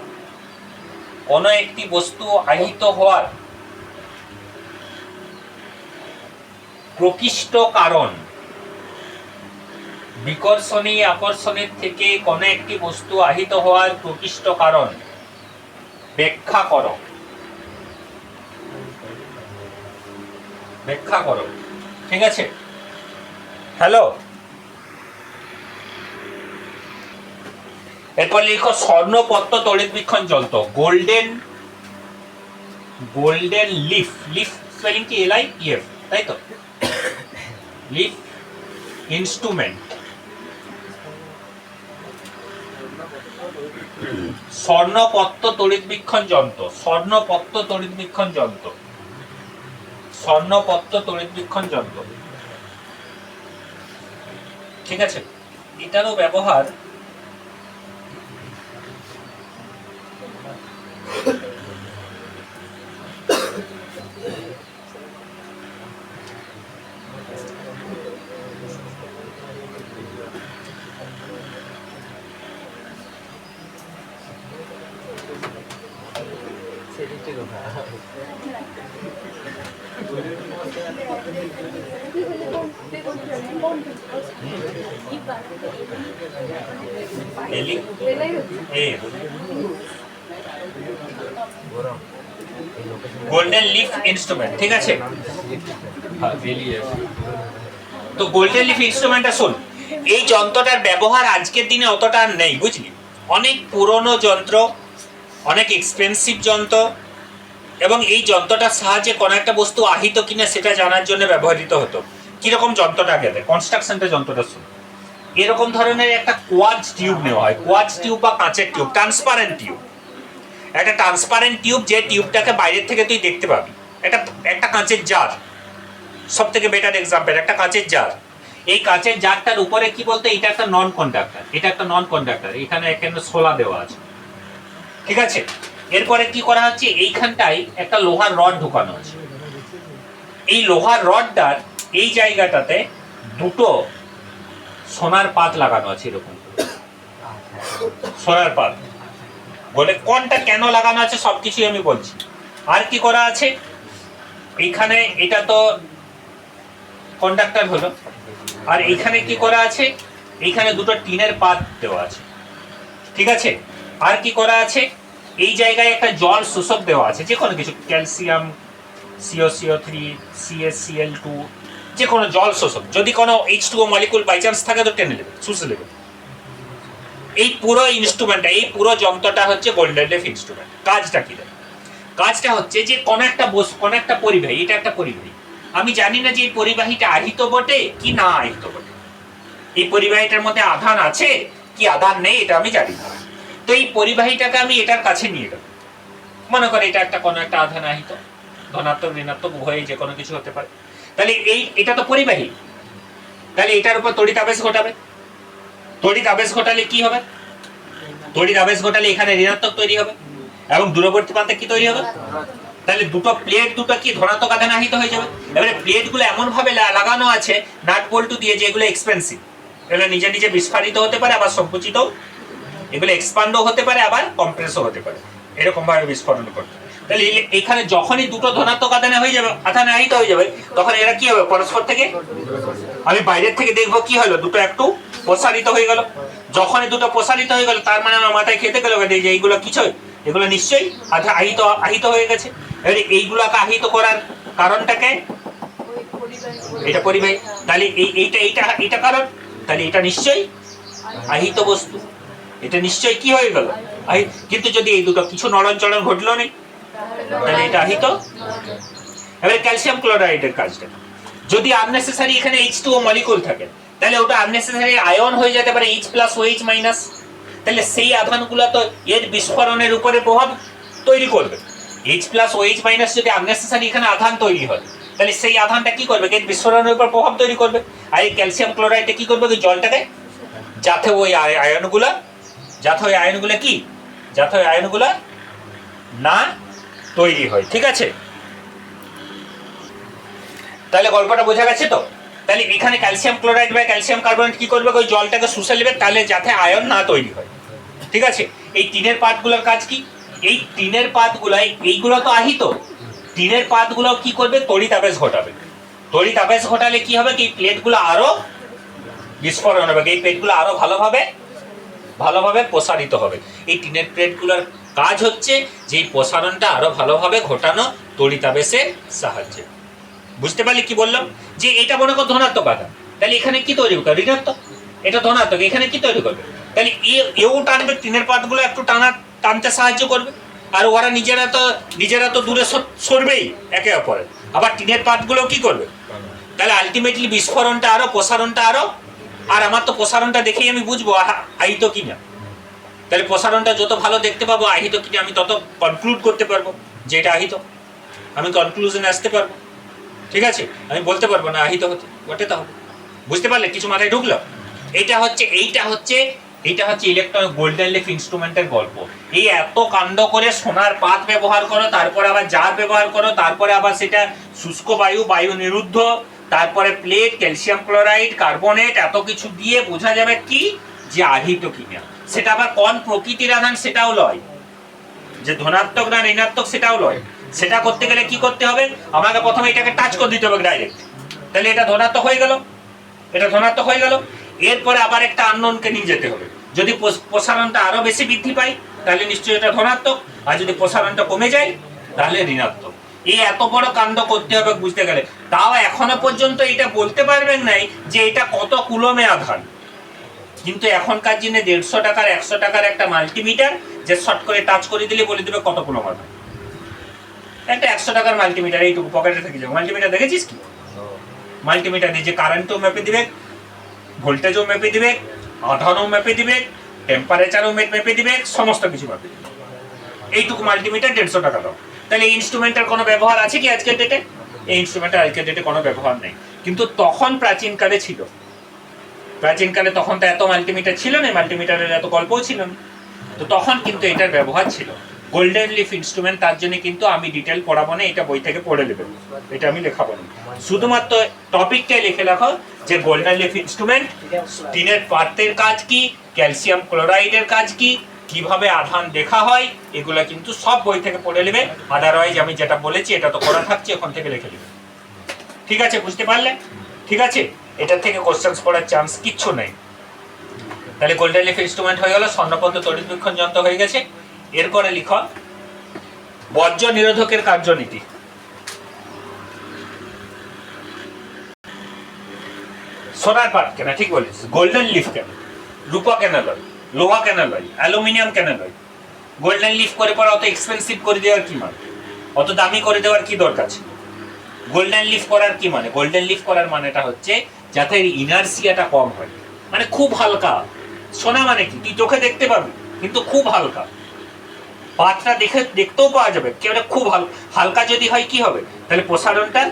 প্রকৃষ্ট কারণ। বিকর্ষণী আকর্ষণের থেকে কোনো একটি বস্তু আহিত হওয়ার প্রকৃষ্ট কারণ ব্যাখ্যা করো। ঠিক আছে, হ্যালো। এরপর লিখো স্বর্ণপত্র তড়িৎবীক্ষণ যন্ত্র, গোল্ডেন লিফ স্পেলিং কি LIF, তাই তো? লিফ ইনস্ট্রুমেন্ট, স্বর্ণপত্র তড়িৎবীক্ষণ যন্ত্র। ঠিক আছে, এটারও ব্যবহার গোল্ডেন লিফ ইনস্ট্রুমেন্ট। ঠিক আছে, তো গোল্ডেন লিফ ইনস্ট্রুমেন্টটা শোন, এই যন্ত্রটার ব্যবহার আজকের দিনে অতটা আর নেই, বুঝলি? অনেক পুরনো যন্ত্র, অনেক এক্সপেন্সিভ যন্ত্র, এবং এই যন্ত্রটার সাহায্যে কোনো একটা বস্তু আহিত কিনা সেটা জানার জন্য ব্যবহৃত হতো। কিরকম যন্ত্রটা গেলে কনস্ট্রাকশনটা যন্ত্রটা শুন, এরকম ধরনের একটা কোয়াজ টিউব নেওয়া হয়, কোয়াজ টিউব বা কাঁচের টিউব, ট্রান্সপারেন্ট টিউব, একটা ট্রান্সপারেন্ট টিউব, যে টিউবটাকে বাইরের থেকে তুই দেখতে পাবি। একটা কাঁচের জার, সব থেকে বেটার এক্সাম্পল, একটা কাঁচের জার। এই কাঁচের জারটার উপরে কি বলতে, এটা একটা নন কন্ডাক্টর, এখানে শোলা দেওয়া আছে। ঠিক আছে, এরপরে কি করা হচ্ছে, এইখানটায় একটা লোহার রড ঢোকানো আছে। এই লোহার রডটার এই জায়গাটাতে দুটো সোনার পাত লাগানো আছে, এরকম সোনার পাত। বলে কোনটা কেন লাগানো আছে সবকিছু আমি বলছি। আর কি করা আছে এইখানে, এটা তো কন্ডাক্টর হলো, আর এইখানে কি করা আছে, এইখানে দুটো টিনের পাত দেওয়া আছে। ঠিক আছে, আর কি করা আছে, এই জায়গায় একটা জল শোষক দেওয়া আছে, যে কোনো কিছু, ক্যালসিয়াম COCO3 CaCl2, যে কোনো জল শোষক, যদি কোনো H2O মলিকুল বাই চান্স থাকে তো টেনে নেবে, শুষে নেবে। এই পুরো ইনস্ট্রুমেন্টটা, এই পুরো যন্ত্রটা হচ্ছে গোল্ডেন লিফ ইনস্ট্রুমেন্ট। কাজটা কি? কাজটা হচ্ছে যে কোনো একটা পরিবাহী, এটা একটা পরিবাহী, আমি জানি না যে এই পরিবাহীটা আহিত বটে কি না আহিত বটে, এই পরিবাহীটার মধ্যে আধান আছে কি আধান নেই এটা আমি জানি না। তো এই পরিবাহীটাকে আমি এটার কাছে নিয়ে গেলাম, মনে করে এটা কোনো একটা আধান আহিত, ধনাত্মক ঋণাত্মক উভয়ই যে কোনো কিছু হতে পারে। তাহলে এটা তো পরিবাহী, তাহলে এটার উপর তড়িৎ আবেশ ঘটাবে। তড়িৎ আবেশ ঘটালে কি হবে, তড়িৎ আবেশ ঘটালে এখানে ঋণাত্মক তৈরি হবে, এবং দূরবর্তী প্রান্তে কি তৈরি হবে, তাহলে দুটো প্লেট কি ধনাত্মক আধানে আহিত হয়ে যাবে। এবারে প্লেটগুলো এমন ভাবে লাগানো আছে নাট বল্টু দিয়ে, যেগুলো এক্সপেন্সিভ, এগুলো নিজে নিজে বিস্ফোরিত হতে পারে, আবার সংকুচিত, এগুলো এক্সপান্ডও হতে পারে, আবার কম্প্রেসও হতে পারে, এরকম ভাবে বিস্ফোরণ করতে। তাহলে এখানে যখনই দুটো ধনাত্মক আধানে আহিত হয়ে যাবে তখন এরা কি হবে পরস্পর থেকে, আমি বাইরের থেকে দেখবো কি হলো দুটো একটু প্রসারিত হয়ে গেল। যখনই দুটো প্রসারিত হয়ে গেল তার মানে আমার মাথায় খেতে গেল যে এইগুলো কিছু, এগুলো নিশ্চয়ই আহিত হয়ে গেছে। এবারে এইগুলোকে আহিত করার কারণটাকে, এটা পরিবাহী, তাহলে এইটা কারণ, তাহলে এটা নিশ্চয়ই আহিত বস্তু, এটা নিশ্চয়ই কি হয়ে গেল কিন্তু যদি এই দুটো কিছু নড়নচড়ন ঘটলো নেই তাহলে এটা আহিত। এবারে ক্যালসিয়াম ক্লোরাইডের কাজটা, যদি আননেসেসারি এখানে H2O মলিকুল থাকে তাহলে ওটা আননেসেসারি আয়ন হয়ে যেতে পারে H+OH-, তাহলে সেই আধানগুলো তো এর বিস্ফোরণের উপরে প্রভাব তৈরি করবে। H+OH- যদি আননেসেসারি এখানে আধান তৈরি হয় তাহলে সেই আধানটা কি করবে, এর বিস্ফোরণের উপর প্রভাব তৈরি করবে। আর এই ক্যালসিয়াম ক্লোরাইডটা কি করবে, জলটাকে যাতে ওই আয়নগুলা না তৈরি হয়। ঠিক আছে, তাহলে গল্পটা বোঝা গেছে তো। তাহলে এখানে ক্যালসিয়াম ক্লোরাইড বা ক্যালসিয়াম কার্বনেট কি করবে, ওই জলটাকে শুষে নেবে তাহলে যাতে আয়ন না তৈরি হয়। ঠিক আছে, এই টিনের পাতগুলোর কাজ কি, এই টিনের পাতগুলাই এইগুলো তো আহিত, টিনের পাতগুলো কি করবে, তড়িৎ আবেশ ঘটাবে। তড়িৎ আবেশ ঘটালে কি হবে, এই প্লেটগুলো আরো বিস্ফোরণ হবে, এই প্লেটগুলো আরো ভালোভাবে প্রসারিত হবে। এই টিনের প্লেটগুলোর কাজ হচ্ছে যে এই প্রসারণটা আরো ভালোভাবে ঘটানো তড়িৎ আবেশের সাহায্যে। বুঝতে পারলি কি বললাম, যে এটা মনে কর ধনাত্মক আধান, তাহলে এখানে কি তৈরি করবে, ঋণাত্মক, এটা ধনাত্মক, এখানে কি তৈরি করবে, তাহলে এও টানবে, টিনের পাতগুলো একটু টানতে সাহায্য করবে। আর ওরা নিজেরা তো দূরে সরবেই একে অপরের, আবার টিনের পাতগুলো কি করবে, তাহলে আলটিমেটলি বিস্ফোরণটা আরো, প্রসারণটা আরো। আর আমার তো প্রসারণটা দেখেই আমি বুঝবো আহিত কিনা, তাহলে প্রসারণটা যত ভালো দেখতে পাবো আহিত কিনা আমি তত কনক্লুড করতে পারবো যে এটা আহিত, আমি কনক্লুশনে আসতে পারবো। ঠিক আছে, আমি বলতে পারবো না আহিত হতে তাহলে। বুঝতে পারলে, কিছু মাথায় ঢুকলো। এইটা হচ্ছে ইলেকট্রনিক গোল্ডেন লিফ ইনস্ট্রুমেন্টের গল্প। এই এত কাণ্ড করে সোনার পাত ব্যবহার করো, তারপরে আবার জার ব্যবহার করো, তারপরে আবার সেটা শুষ্ক বায়ু নিরুদ্ধ, তারপরে প্লেট, ক্যালসিয়াম ক্লোরাইড, কার্বনেট, এত কিছু দিয়ে বোঝা যাবে কি যে আহিত কিনা। সেটা আবার কোন প্রকৃতির আধান সেটাও লয়, যে ধনাত্মক না ঋণাত্মক সেটাও লয়। সেটা করতে গেলে কি করতে হবে, আমাকে প্রথমে এটাকে টাচ করে দিতে হবে ডাইরেক্ট, তাহলে এটা ধনাত্মক হয়ে গেল। এরপরে আবার একটা আননোনকে নিয়ে যেতে হবে, যদি প্রসারণটা আরো বেশি বৃদ্ধি পায় তাহলে নিশ্চয়ই এটা ধনাত্মক, আর যদি প্রসারণটা কমে যায় তাহলে ঋণাত্মক। এই এত বড় কাণ্ড করতে হবে বুঝতে গেলে। তাও এখনো পর্যন্ত এটা বলতে পারবেন নাই যে এটা কত কুলমে আধান, কিন্তু এখনকার দিনে 150 টাকার 100 টাকার একটা মাল্টিমিটার যে শর্ট করে টাচ করে দিলে বলে দেবে কত কুলম আধান। একটা 100 টাকার মাল্টিমিটার এইটুকু পকেটে থেকে যাবে, মাল্টিমিটার দেখেছিস কি, মাল্টিমিটার দিয়ে যে কারেন্টও মেপে দিবে, ভোল্টেজও মেপে দিবে, আধানও মেপে দিবে, টেম্পারেচারও মেপে দিবে, সমস্ত কিছু মেপে দিবে। এইটুকু মাল্টিমিটার 150 টাকা দাও। তাহলে এই ইনস্ট্রুমেন্টের কোনো ব্যবহার আছে কি আজকের ডেটে? এই ইনস্ট্রুমেন্টের আজকের ডেটে কোনো ব্যবহার নেই, কিন্তু তখন প্রাচীনকালে ছিল। প্রাচীনকালে তখন তো এত মাল্টিমিটার ছিল না, মাল্টিমিটারের এত গল্পও ছিল না, তো তখন কিন্তু এটার ব্যবহার ছিল। গোল্ডেন লিফ ইনস্ট্রুমেন্ট, তার জন্য কিন্তু আমি ডিটেল পড়াবো না, এটা বই থেকে পড়ে নেবে, এটা আমি লেখাবো না, শুধুমাত্র টপিকটাই লিখে রাখো যে গোল্ডেন লিফ ইনস্ট্রুমেন্ট, টিনের পাতের কাজ কি, ক্যালসিয়াম ক্লোরাইডের কাজ কি, কিভাবে আধান দেখা হয়, এগুলো কিন্তু সব বই থেকে পড়ে নেবে। আদারওয়াইজ আমি যেটা বলেছি এটা তো করা থাকছে, ওখান থেকে লিখে নেবে। ঠিক আছে, বুঝতে পারলে? ঠিক আছে, এটা থেকে কোশ্চেন্স পড়ার চান্স কিচ্ছু নেই। তাহলে গোল্ডেন লিফ ইনস্ট্রুমেন্ট হয়ে গেল, স্বর্ণপদ্ম তড়িৎবীক্ষণ যন্ত্র হয়ে গেছে। এরপরে লিখ বর্জ্য নিরোধকের কার্যনীতি। সোনার পাত কেন, ঠিক বলিস, গোল্ডেন লিফ কেন, রূপা কেন লয়, লোহা কেন লয়, অ্যালুমিনিয়াম কেন লয়, গোল্ডেন লিফ করে পরে অত এক্সপেন্সিভ করে দেওয়ার কি মানে, অত দামি করে দেওয়ার কি দরকার ছিল? গোল্ডেন লিফ করার কি মানে, গোল্ডেন লিফ করার মানেটা হচ্ছে যাতে ইনার্সিয়াটা কম হয়, মানে খুব হালকা। সোনা মানে কি, তুই চোখে দেখতে পাবি কিন্তু খুব হালকা, পাতটা দেখতেও পাওয়া যাবে, খুব হালকা যদি হয় কি হবে, তাহলে প্রসারণটা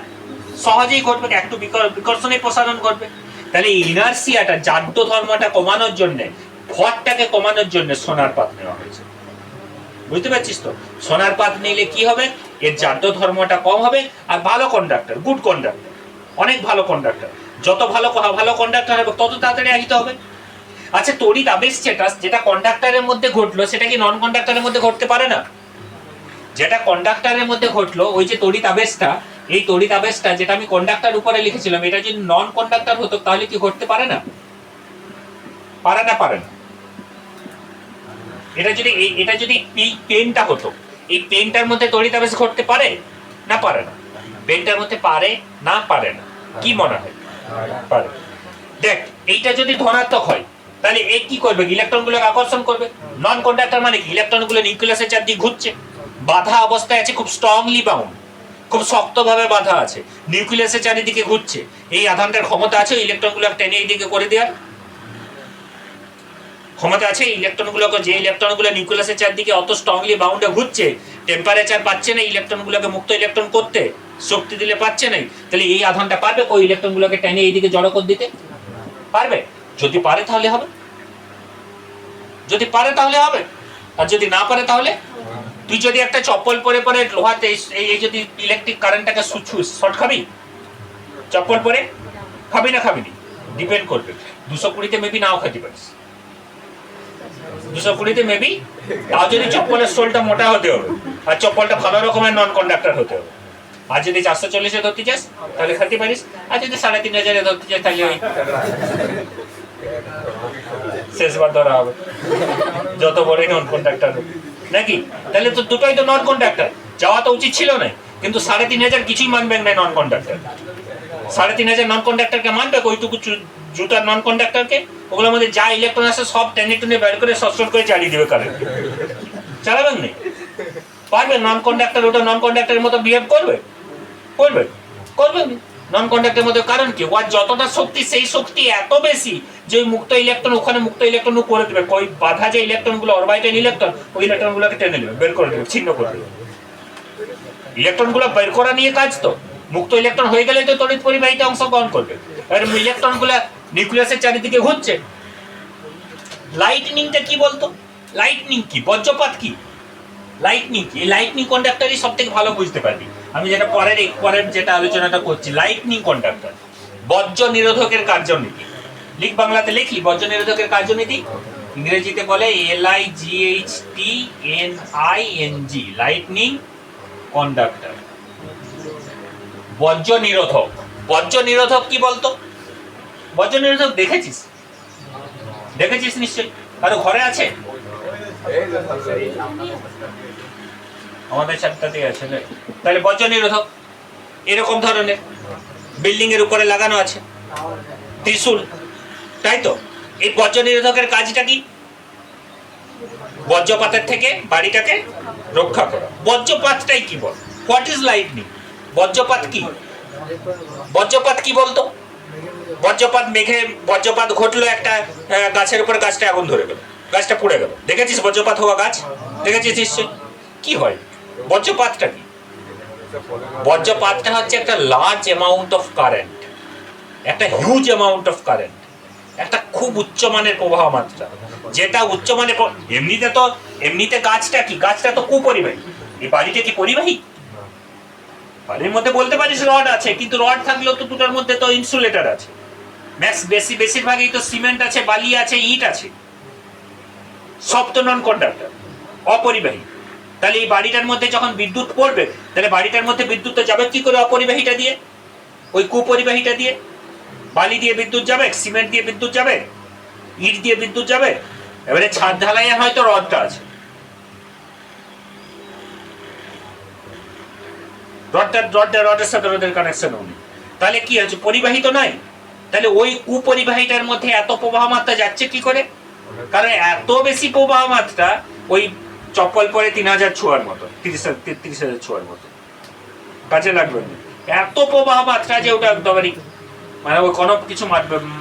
সহজেই ঘটবে, একটু বিকর্ষণে প্রসারণ ঘটবে। তাহলে ইনার্সিয়াটা, জাড্য ধর্মটা কমানোর জন্য, ভরটাকে কমানোর জন্য সোনার পাত নেওয়া হয়েছে। বুঝতে পারছিস তো? সোনার পাত নিলে কি হবে, এর জাড্য ধর্মটা কম হবে, আর ভালো কন্ডাক্টর, গুড কন্ডাক্টর, অনেক ভালো কন্ডাক্টর, যত ভালো কন্ডাক্টর হবে তত তাড়াতাড়ি আহিত হবে। আচ্ছা, তড়িৎ আবেশ যেটা কন্ডাক্টরের মধ্যে ঘটলো সেটা কি নন কন্ডাক্টরের মধ্যে ঘটতে পারে না? যেটা কন্ডাক্টরের মধ্যে ঘটলো, ওই যে তড়িৎ আবেশটা, এই তড়িৎ আবেশটা যেটা আমি কন্ডাক্টর উপরে লিখেছিলাম, এটা যদি নন কন্ডাক্টর হতো তাহলে কি ঘটতে পারে না? পারে না? পারে না। এটা যদি এই পেনটা হতো, এই পেনটার মধ্যে তড়িৎ আবেশ ঘটতে পারে না? পারে না। পেনটার মধ্যে পারে না? পারে না? কি মনে হয়? পারে। দেখ, এইটা যদি ধনাত্মক হয় তাহলে এ কি করবে? ইলেকট্রনগুলোকে আকর্ষণ করবে। নন কন্ডাক্টর মানে কি? ইলেকট্রনগুলো নিউক্লিয়াসের চারদিকে ঘুরছে, বাধা অবস্থায় আছে, খুব স্ট্রংলি বাউন্ড, খুব শক্তভাবে বাধা আছে, নিউক্লিয়াসের চারিদিকে ঘুরছে। এই আধানটার ক্ষমতা আছে ইলেকট্রনগুলো টেনে এইদিকে করে দেওয়ার ক্ষমতা আছে। ইলেকট্রনগুলোকে, যে ইলেকট্রনগুলো নিউক্লিয়াসের চারদিকে অত স্ট্রংলি বাউন্ডে ঘুরছে, টেম্পারেচার পাচ্ছে না ইলেকট্রনগুলোকে মুক্ত ইলেকট্রন করতে, শক্তি দিলে পাচ্ছে না, তাহলে এই আধানটা পারবে ওই ইলেকট্রনগুলোকে টেনে এইদিকে জড়ো করে দিতে? পারবে? যদি পারে তাহলে হবে, যদি পারে তাহলে হবে, আর যদি না পারে তাহলে? তুই যদি একটা চপ্পল পরে পরে লোহাতে এই যদি ইলেকট্রিক কারেন্টটাকে শর্ট খাবি? চপ্পল পরে খাবি না খাবি না? ডিপেন্ড করবে। 220-তে মেবি নাও খেতে পারিস, 220-তে মেবি, তাও যদি চপ্পলের সোলটা মোটা হতে হবে আর চপ্পলটা ভালো রকমের নন কন্ডাক্টর হতে হবে। আর যদি 440-এ ধরতে চাস তাহলে খেতে পারিস, আর যদি 3500-এ ধরতে চাস তাহলে ওই শেষবার ধরা হবে, যত বড়ই নন কন্ডাক্টর নাকি। তাহলে তো দুটোই তো নন কন্ডাক্টর, যাওয়া তো উচিত ছিল না, কিন্তু 3500 কিছুই মানবেন না নন কন্ডাক্টর। 3500 নন কন্ডাক্টরকে মানবে, ওইটুকু জুতার নন কন্ডাক্টরকে? ওগুলোর মধ্যে যা ইলেকট্রন আছে সব টেনে টেনে বের করে শর্ট করে চালিয়ে দিবে কারেন্ট। চালাবেন না? পারবে? নন কন্ডাক্টর ওটা নন কন্ডাক্টরের মতো বিহেভ করবে? করবে? করবে না। নন কন্ডাক্টরের মধ্যে কারণ কি? ওর যতটা শক্তি, সেই শক্তি এত বেশি যে ওই মুক্ত ইলেকট্রন ওখানে মুক্ত ইলেকট্রন করে দেবে, ওই বাধা যে ইলেকট্রনগুলো অরবিটাল ইলেকট্রন, ওই ইলেকট্রনগুলোকে টেনে নেবে, বের করে দেবে, ছিন্ন করে দেবে। ইলেকট্রনগুলো বের করা নিয়ে কাজ তো। মুক্ত ইলেকট্রন হয়ে গেলে তো তড়িৎ পরিবাহিতে অংশগ্রহণ করবে। আর ইলেকট্রনগুলো নিউক্লিয়াসের চারিদিকে ঘুরছে। লাইটনিংটা কি বলতো? লাইটনিং কি? বজ্রপাত কি? লাইটনিং কি? এই লাইটনিং কন্ডাক্টরই সব থেকে ভালো বুঝতে পারবি। আমি যেটা পরের যেটা আলোচনাটা করছি, লাইটনিং কন্ডাক্টর। বজ্র নিরোধকের কার্যনীতি লিখ, বাংলাতে লিখলি বজ্র নিরোধকের কার্যনীতি, ইংরেজিতে বলে LIGHTNING, লাইটনিং কন্ডাক্টর। বজ্র নিরোধক। বজ্র নিরোধক কি বলতো? বজ্র নিরোধক দেখেছিস? দেখেছিস নিশ্চয়ই, কারো ঘরে আছে? আমাদের চারটাতেই আছে। তাহলে বজ্র নিরোধক এরকম ধরনের বিল্ডিং এর উপরে লাগানো আছে ত্রিশূল, তাই তো? এই বজ্র নিরোধকের কাজটা কি? বজ্রপাতের থেকে বাড়িটাকে রক্ষা করা। বজ্রপাতটাই কি বল? What is lightning? বজ্রপাত কি? বজ্রপাত কি বলতো? বজ্রপাত মেঘে বজ্রপাত ঘটলো একটা গাছের উপর, গাছটা আগুন ধরে গেল, গাছটা পুড়ে গেল। দেখেছিস বজ্রপাত হওয়া গাছ? দেখেছিস নিশ্চয়ই। কি হয়? বজ্রপাতটা কি? বজ্রপাতটা হচ্ছে একটা লার্জ অ্যামাউন্ট অফ কারেন্ট, একটা হিউজ অ্যামাউন্ট অফ কারেন্ট, একটা খুব উচ্চমানের প্রবাহ মাত্রা, যেটা উচ্চমানের। এমনিতে গাছটা কি? গাছটা তো কুপরিবাহী। এই বাড়িটা কি পরিবাহী? বাড়ির মধ্যে বলতে পারিস রড আছে, কিন্তু রড থাকলেও তো দুটার মধ্যে তো ইনসুলেটর আছে। বেশিরভাগই তো সিমেন্ট আছে, বালি আছে, ইট আছে, সব তো নন কন্ডাক্টর, অপরিবাহী। তাহলে এই বাড়িটার মধ্যে যখন বিদ্যুৎ পড়বে, তাহলে বাড়িটার মধ্যে বিদ্যুৎ যাবে কি করে? অপরিবাহীটা দিয়ে, ওই কুপরিবাহীটা দিয়ে। বালি দিয়ে বিদ্যুৎ যাবে, সিমেন্ট দিয়ে বিদ্যুৎ যাবে, ইট দিয়ে বিদ্যুৎ যাবে। এবারে ছাদ ঢালাইয়ে হয়তো রডটা আছে, রডের সাথে রডের কানেকশন নেই, তাহলে কি আছে? পরিবাহী তো নাই। তাহলে ওই কুপরিবাহীটার মধ্যে এত প্রবাহ মাত্রা যাচ্ছে কি করে? কারণ এত বেশি প্রবাহ মাত্রা ওই চপ্পল পরে 3000 ছোঁয়ার মতো, 33,000 ছোঁয়ার মতো কাজে লাগবে না। এত প্রবাহ মাত্রা যে ওটা একদমই মানে ওই কোনো কিছু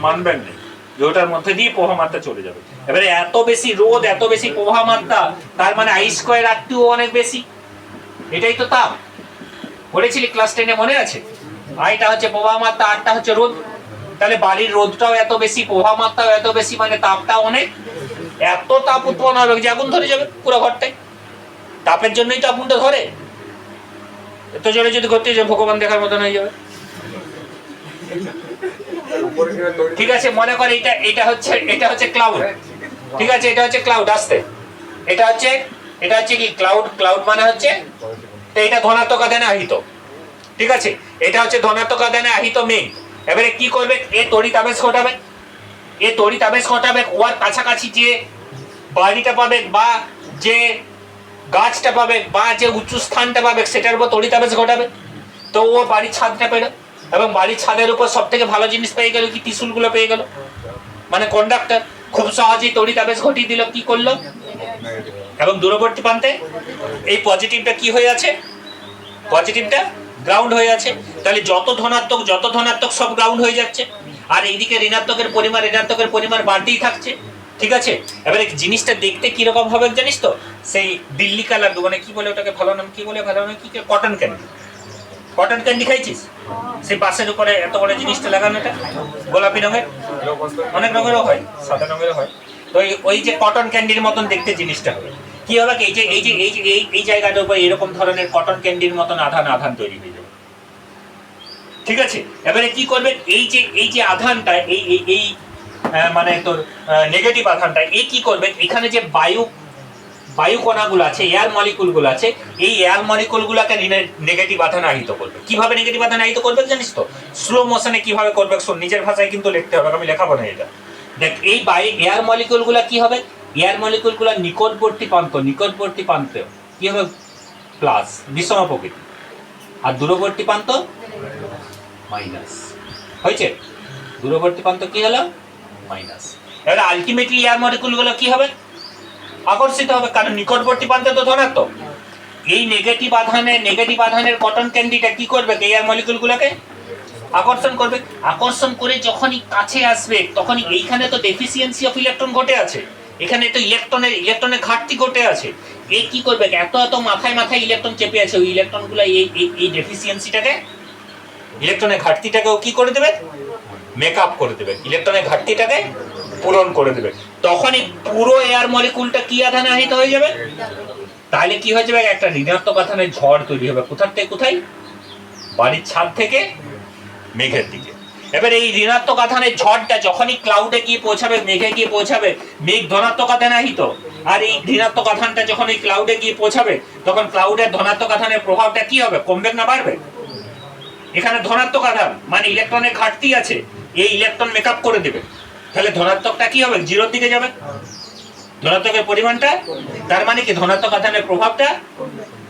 মানবেন নেই যে ওটার মধ্যে দিয়ে প্রবাহ মাত্রা চলে যাবে। এবারে এত বেশি রোদ, এত বেশি প্রবাহ মাত্রা, তার মানে I স্কয়ার R2 অনেক বেশি। এটাই তো তাপ। পড়েছিলি ক্লাস 10-এ, মনে আছে? আইটা হচ্ছে প্রবাহ মাত্রা, আরটা হচ্ছে রোদ। তাহলে বাড়ির রোদটাও এত বেশি, প্রবাহ মাত্রাও এত বেশি, মানে তাপটাও অনেক। এত তাপ উৎপন্ন হবে যে আগুন ধরে যাবে পুরো ঘরটাই। তাপের জন্যই তো আগুনটা ধরে। এত জোরে যদি ঘটতে যায় ভগবান দেখার মতন হয়ে যাবে। ঠিক আছে, মনে কর এটা হচ্ছে ক্লাউড। ঠিক আছে, এটা হচ্ছে ক্লাউড। আসতে এটা হচ্ছে এটা হচ্ছে কি ক্লাউড, ক্লাউড মানে হচ্ছে এটা ধনাত্মক আধানে আহিত, ঠিক আছে, এটা হচ্ছে ধনাত্মক আধানে আহিত মেঘ। এবারে কি করবে, এ তড়িৎ আবেশ ঘটাবে, এ তড়িৎ আবেশ ঘটাবে, ওর কাছাকাছি যে বাড়িটা পাবে বা যে গাছটা পাবে বা যে উঁচু স্থানটা পাবে সেটার উপর তড়িৎ আবেশ ঘটাবে। তো ও বাড়ির ছাদটা পেল, এবং বাড়ির ছাদের উপর সব থেকে ভালো জিনিস পেয়ে গেল কি, ত্রিশূলগুলো পেয়ে গেল, মানে কন্ডাক্টর খুব সহজেই তড়িৎ আবেশ ঘটিয়ে দিল, কি করলো, এবং দূরবর্তী প্রান্তে এই পজিটিভটা কি হয়ে আছে, পজিটিভটা গ্রাউন্ড হয়ে আছে। তাহলে যত ধনাত্মক সব গ্রাউন্ড হয়ে যাচ্ছে, আর এইদিকে ঋণাত্মকের পরিমাণ বাড়তেই থাকছে, ঠিক আছে। এবারে জিনিসটা দেখতে কিরকম হবে জানিস তো, সেই দিল্লি কালার, মানে কি বলে ওটাকে, ভালো নাম কি বলে, কটন ক্যান্ডি, কটন ক্যান্ডি খাইছিস, সেই বাসের উপরে এত বড় জিনিসটা লাগানো, এটা গোলাপি রঙের, অনেক রঙেরও হয়, সাদা রঙেরও হয়। তো ওই যে কটন ক্যান্ডির মতন দেখতে জিনিসটা হবে, কি হবে, এই জায়গাটার উপর এরকম ধরনের কটন ক্যান্ডির মতন আধান তৈরি হয়ে যাবে, ঠিক আছে। এবারে কি করবে, এই যে আধানটা, এই মানে তোর নেগেটিভ আধানটা, এই কি করবে, এখানে যে বায়ু কণাগুলো আছে, এয়ার মলিকুলগুলো আছে, এই এয়ার মলিকুলগুলোকে নেগেটিভ আধানে আহিত করবে। কিভাবে নেগেটিভ আধানে আহিত করবে জানিস তো, স্লো মোশনে কিভাবে করবে শোন, নিজের ভাষায় কিন্তু লিখতে হবে, আমি লেখাবো না এটা। দেখ, এই এয়ার মলিকুলগুলো কি হবে, এয়ার মলিকুলগুলো নিকটবর্তী প্রান্ত কি হবে, প্লাস, বিষম প্রকৃতি, আর দূরবর্তী প্রান্ত মাইনাস, হয়েছে, দূরবর্তী প্রান্ত কি হলো, মাইনাস। এবার আলটিমেটলি এয়ার মলিকুলগুলো কি হবে, আকর্ষিত হবে, কারণ নিকটবর্তী প্রান্তে তো ধনাত্মক। এই নেগেটিভ আধানের কটন ক্যান্ডিটা কি করবে, এয়ার মলিকুলগুলোকে আকর্ষণ করবে, আকর্ষণ করে যখনই কাছে আসবে তখনই এইখানে তো ডেফিসিয়েন্সি অফ ইলেকট্রন ঘটে আছে, এখানে তো ইলেকট্রনের ঘাটতি ঘটে আছে। এই কি করবে, এত মাথায় ইলেকট্রন চেপে আছে, ওই ইলেকট্রনগুলো এই ডেফিসিয়েন্সিটাকে, ইলেকট্রনের ঘাটতিটাকেও কি করে দেবে, মেকআপ করে দেবে, ইলেকট্রনের ঘাটতিটাকে পূরণ করে দেবে। তখনই পুরো এয়ার মলিকুলটা কি আধানে আহিত হয়ে যাবে, তাহলে কি হয়ে যাবে, একটা ঋণাত্মক আধানের ঝড় তৈরি হবে, কোথায়, বাড়ির ছাদ থেকে মেঘের দিকে। এবার এই ঋণাত্মক আধানের ঝড়টা যখনই ক্লাউডে গিয়ে পৌঁছাবে, মেঘে গিয়ে পৌঁছাবে, মেঘ ধনাত্মক আধানে আহিত, আর এই ঋণাত্মক আধানটা যখন এই ক্লাউডে গিয়ে পৌঁছাবে তখন ক্লাউডের ধনাত্মক আধানের প্রভাবটা কি হবে, কমবে না বাড়বে, এখানে ধনাত্মক আধান মানে ইলেকট্রনের ঘাটতি আছে, এই ইলেকট্রন মেকআপ করে দেবে, তাহলে ধনাত্মকটা কি হবে, জিরোর দিকে যাবে, ধনাত্মকের পরিমাণটা, তার মানে কি ধনাত্মক আধানের প্রভাবটা,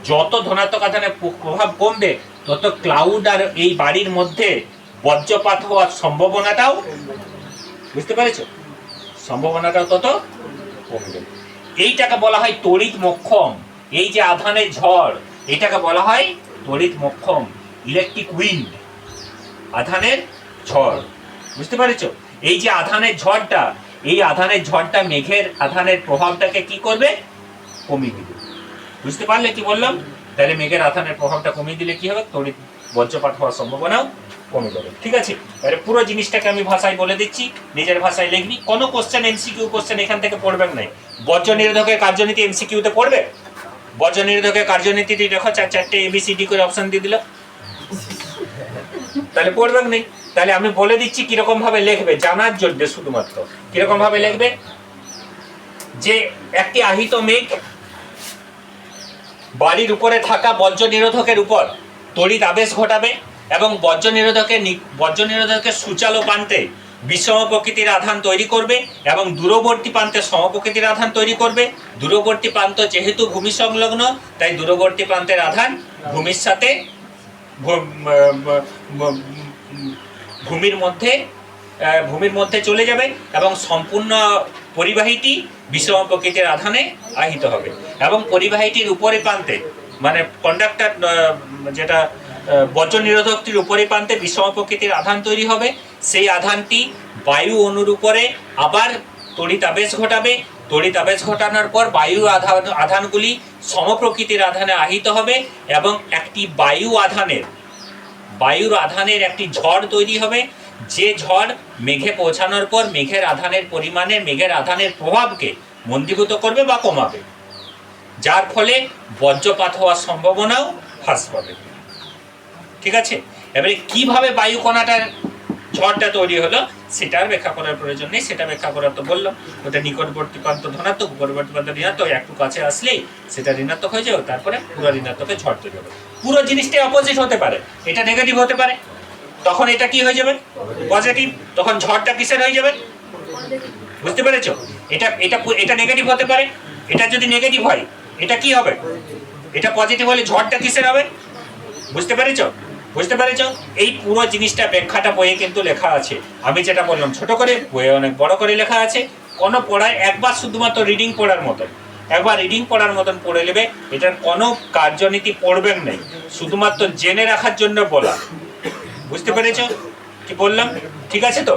যত ধনাত্মক আধানের প্রভাব কমবে তত ক্লাউড আর এই বাড়ির মধ্যে বজ্রপাত হওয়ার সম্ভাবনাটাও, বুঝতে পেরেছো, সম্ভাবনাটাও তত কমবে। এইটাকে বলা হয় তড়িৎ মোক্ষম। এই যে আধানের ঝড়, এটাকে বলা হয় তড়িৎ মোক্ষম, ইলেকট্রিক উইন্ড, আধানের ঝড়, বুঝতে পেরেছো। এই যে আধানের ঝড়টা, এই আধানের ঝড়টা মেঘের আধানের প্রভাবটাকে কি করবে, কমিয়ে দিবে, বুঝতে পারলে কি বললাম। তাহলে মেঘের আধানের প্রভাবটা কমিয়ে দিলে কি হবে, তড়িৎ বজ্রপাত হওয়ার সম্ভাবনাও কমে যাবে, ঠিক আছে। এবারে পুরো জিনিসটাকে আমি ভাষায় বলে দিচ্ছি, নিজের ভাষায় লিখবি, কোনো কোশ্চেন এমসিকিউ কোশ্চেন এখান থেকে পড়বেন নাই। বজ্র নিরোধকের কার্যনীতি এমসিকিউতে পড়বে, বজ্র নিরোধকের কার্যনীতিটি দেখো, চারটে এবিসিডি করে অপশন দিয়ে দিল, তাহলে পড়বেন নেই। তাহলে আমি বলে দিচ্ছি কিরকম ভাবে লিখবে, জানার জন্য শুধুমাত্র কিরকম ভাবে লিখবে, যে একটি আহিত মেঘ বাড়ির উপরে থাকা বজ্র নিরোধকের উপর তড়িৎ আবেশ ঘটাবে এবং বজ্র নিরোধকের সূচালো প্রান্তে বিষম প্রকৃতির আধান তৈরি করবে এবং দূরবর্তী প্রান্তে সমপ্রকৃতির আধান তৈরি করবে। দূরবর্তী প্রান্ত যেহেতু ভূমি সংলগ্ন, তাই দূরবর্তী প্রান্তের আধান ভূমির সাথে ভূমির মধ্যে চলে যাবে এবং সম্পূর্ণ পরিবাহীটি বিষম প্রকৃতির আধানে আহিত হবে এবং পরিবাহীটির উপরে প্রান্তে, মানে কন্ডাক্টর যেটা বজ্র নিরোধকটির উপরে প্রান্তে বিষম প্রকৃতির আধান তৈরি হবে। সেই আধানটি বায়ু অণুর উপরে আবার তড়িৎ আবেশ ঘটাবে। তড়িৎ আবেশ ঘটানোর পর আধানগুলি সমপ্রকৃতির আধানে আহিত হবে এবং একটি বায়ুর আধানের একটি ঝড় তৈরি হবে, যে ঝড় মেঘে পৌঁছানোর পর মেঘের আধানের প্রভাবকে মন্দীভূত করবে বা কমাবে, যার ফলে বজ্রপাত হওয়ার সম্ভাবনাও হ্রাস পাবে, ঠিক আছে। এবারে কিভাবে বায়ু কণাটার ঝড়টা তৈরি হলো সেটার ব্যাখ্যা করার প্রয়োজন নেই, সেটা ব্যাখ্যা করার তো বললাম ওটা নিকটবর্তী প্রান্ত ধনাত্মক, উপরবর্তী প্রান্ত ঋণাত্মক, একটু কাছে আসলেই সেটা ঋণাত্মক হয়ে যাবে, তারপরে পুরো ঋণাত্মকে ঝড় তৈরি হবে। পুরো জিনিসটাই অপোজিট হতে পারে, এটা নেগেটিভ হতে পারে, তখন এটা কি হয়ে যাবে পজিটিভ, তখন ঝড়টা কিসের হয়ে যাবে, বুঝতে পেরেছো? এটা এটা এটা নেগেটিভ হতে পারে, এটা যদি নেগেটিভ হয় এটা কি হবে, এটা পজিটিভ হলে ঝড়টা কিসের হবে, বুঝতে পেরেছো? বুঝতে পেরেছো? এই পুরো জিনিসটা ব্যাখ্যাটা বইয়ে কিন্তু লেখা আছে, আমি যেটা বললাম ছোট করে, বইয়ে অনেক বড় করে লেখা আছে। কোনো পড়ায় একবার শুধুমাত্র রিডিং পড়ার মতন, একবার রিডিং পড়ার মতন পড়ে নেবে, এটার কোনো কার্যনীতি পড়বেন নেই, শুধুমাত্র জেনে রাখার জন্য বলা। বুঝতে পেরেছো কি বললাম? ঠিক আছে তো?